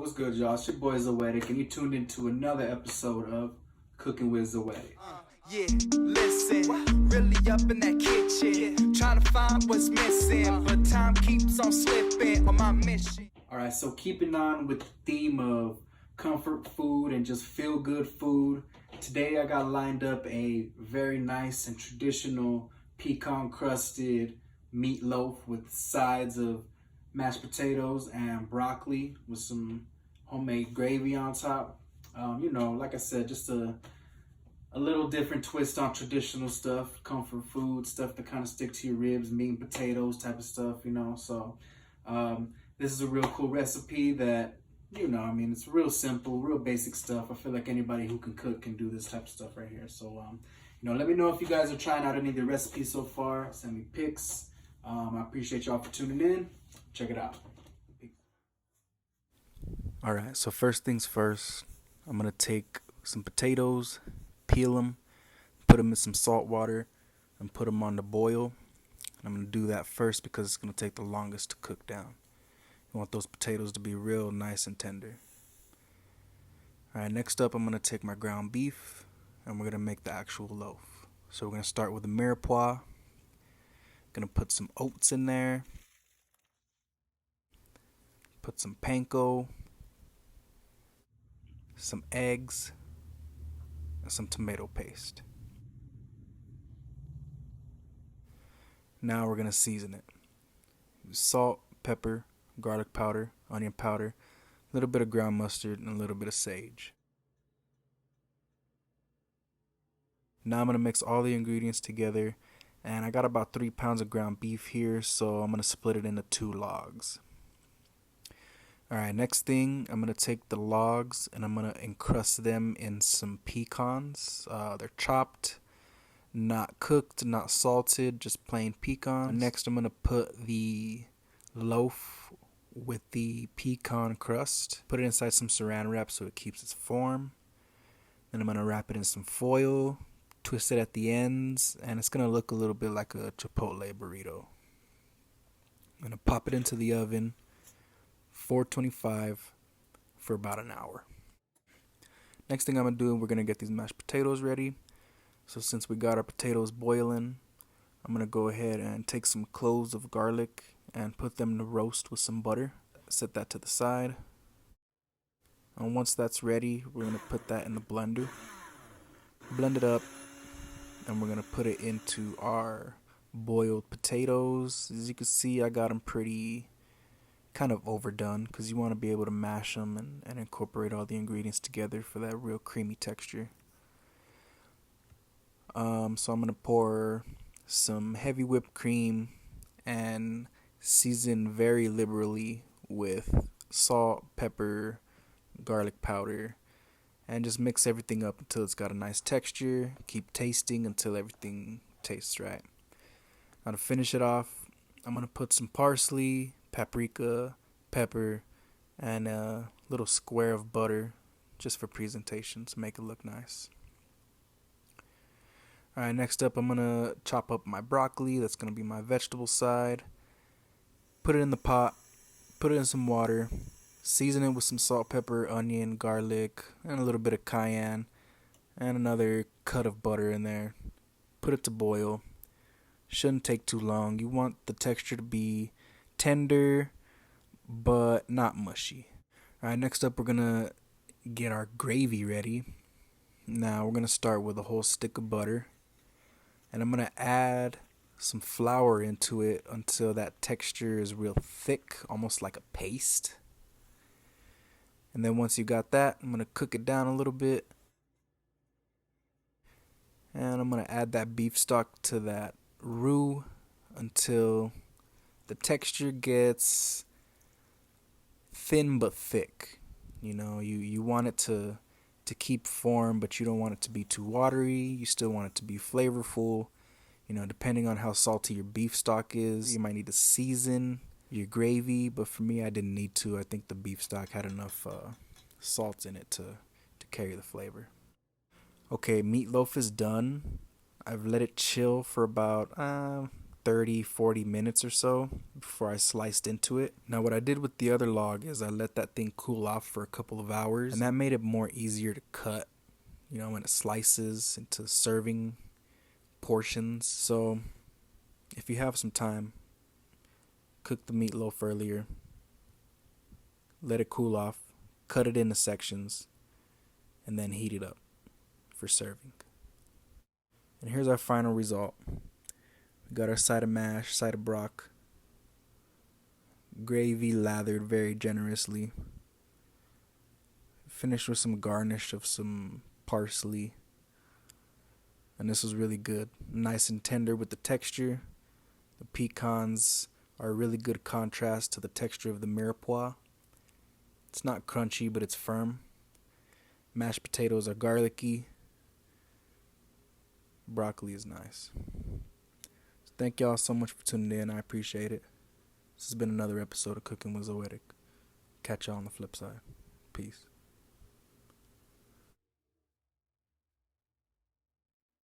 What's good, y'all? It's your boy Zoetic, and you tuned into another episode of Cooking with Zoetic. Yeah, listen, really up in that kitchen, trying to find what's missing, but time keeps on slipping on my mission. Alright, so keeping on with the theme of comfort food and just feel-good food, today I got lined up a very nice and traditional pecan crusted meatloaf with sides of mashed potatoes and broccoli with some homemade gravy on top. Like I said, just a little different twist on traditional stuff, comfort food, stuff that kind of stick to your ribs, meat and potatoes type of stuff, So this is a real cool recipe that, it's real simple, real basic stuff. I feel like anybody who can cook can do this type of stuff right here. So, let me know if you guys are trying out any of the recipes so far. Send me pics. I appreciate y'all for tuning in. Check it out. Alright, so first things first, I'm going to take some potatoes, peel them, put them in some salt water, and put them on the boil. I'm going to do that first because it's going to take the longest to cook down. You want those potatoes to be real nice and tender. Alright, next up I'm going to take my ground beef, and we're going to make the actual loaf. So we're going to start with a mirepoix. Going to put some oats in there. Put some panko, some eggs, and some tomato paste. Now we're going to season it. Salt, pepper, garlic powder, onion powder, a little bit of ground mustard, and a little bit of sage. Now I'm going to mix all the ingredients together, and I got about 3 pounds of ground beef here, so I'm going to split it into 2 logs. Alright, next thing, I'm going to take the logs and I'm going to encrust them in some pecans. They're chopped, not cooked, not salted, just plain pecans. Next, I'm going to put the loaf with the pecan crust, put it inside some saran wrap so it keeps its form. Then I'm going to wrap it in some foil, twist it at the ends, and it's going to look a little bit like a Chipotle burrito. I'm going to pop it into the oven. 425 for about an hour. Next thing I'm going to do, we're going to get these mashed potatoes ready. So since we got our potatoes boiling, I'm going to go ahead and take some cloves of garlic and put them to roast with some butter. Set that to the side. And once that's ready, we're going to put that in the blender. Blend it up, and we're going to put it into our boiled potatoes. As you can see, I got them pretty kind of overdone because you want to be able to mash them and incorporate all the ingredients together for that real creamy texture. So I'm going to pour some heavy whipped cream and season very liberally with salt, pepper, garlic powder, and just mix everything up until it's got a nice texture. Keep tasting until everything tastes right. Now to finish it off, I'm going to put some parsley, paprika, pepper, and a little square of butter just for presentation to make it look nice. Alright, next up I'm going to chop up my broccoli. That's going to be my vegetable side. Put it in the pot, put it in some water, season it with some salt, pepper, onion, garlic, and a little bit of cayenne, and another cut of butter in there. Put it to boil. Shouldn't take too long. You want the texture to be tender but not mushy. Alright, next up we're gonna get our gravy ready. Now we're gonna start with a whole stick of butter, and I'm gonna add some flour into it until that texture is real thick, almost like a paste. And then once you got that, I'm gonna cook it down a little bit, and I'm gonna add that beef stock to that roux until the texture gets thin but thick. You want it to keep form, but you don't want it to be too watery. You still want it to be flavorful. Depending on how salty your beef stock is, you might need to season your gravy, but for me, I didn't need to. I think the beef stock had enough salt in it to carry the flavor. Okay, meatloaf is done. I've let it chill for about 30-40 minutes or so before I sliced into it. Now what I did with the other log is I let that thing cool off for a couple of hours, and that made it more easier to cut, you know, when it slices into serving portions. So if you have some time, cook the meatloaf earlier, let it cool off, cut it into sections, and then heat it up for serving. And here's our final result. We got our side of mash, side of brock, gravy lathered very generously, finished with some garnish of some parsley, and this was really good. Nice and tender with the texture. The pecans are a really good contrast to the texture of the mirepoix. It's not crunchy, but it's firm. Mashed potatoes are garlicky. Broccoli is nice. So thank y'all so much for tuning in. I appreciate it. This has been another episode of Cooking With Zoetic. Catch y'all on the flip side. Peace.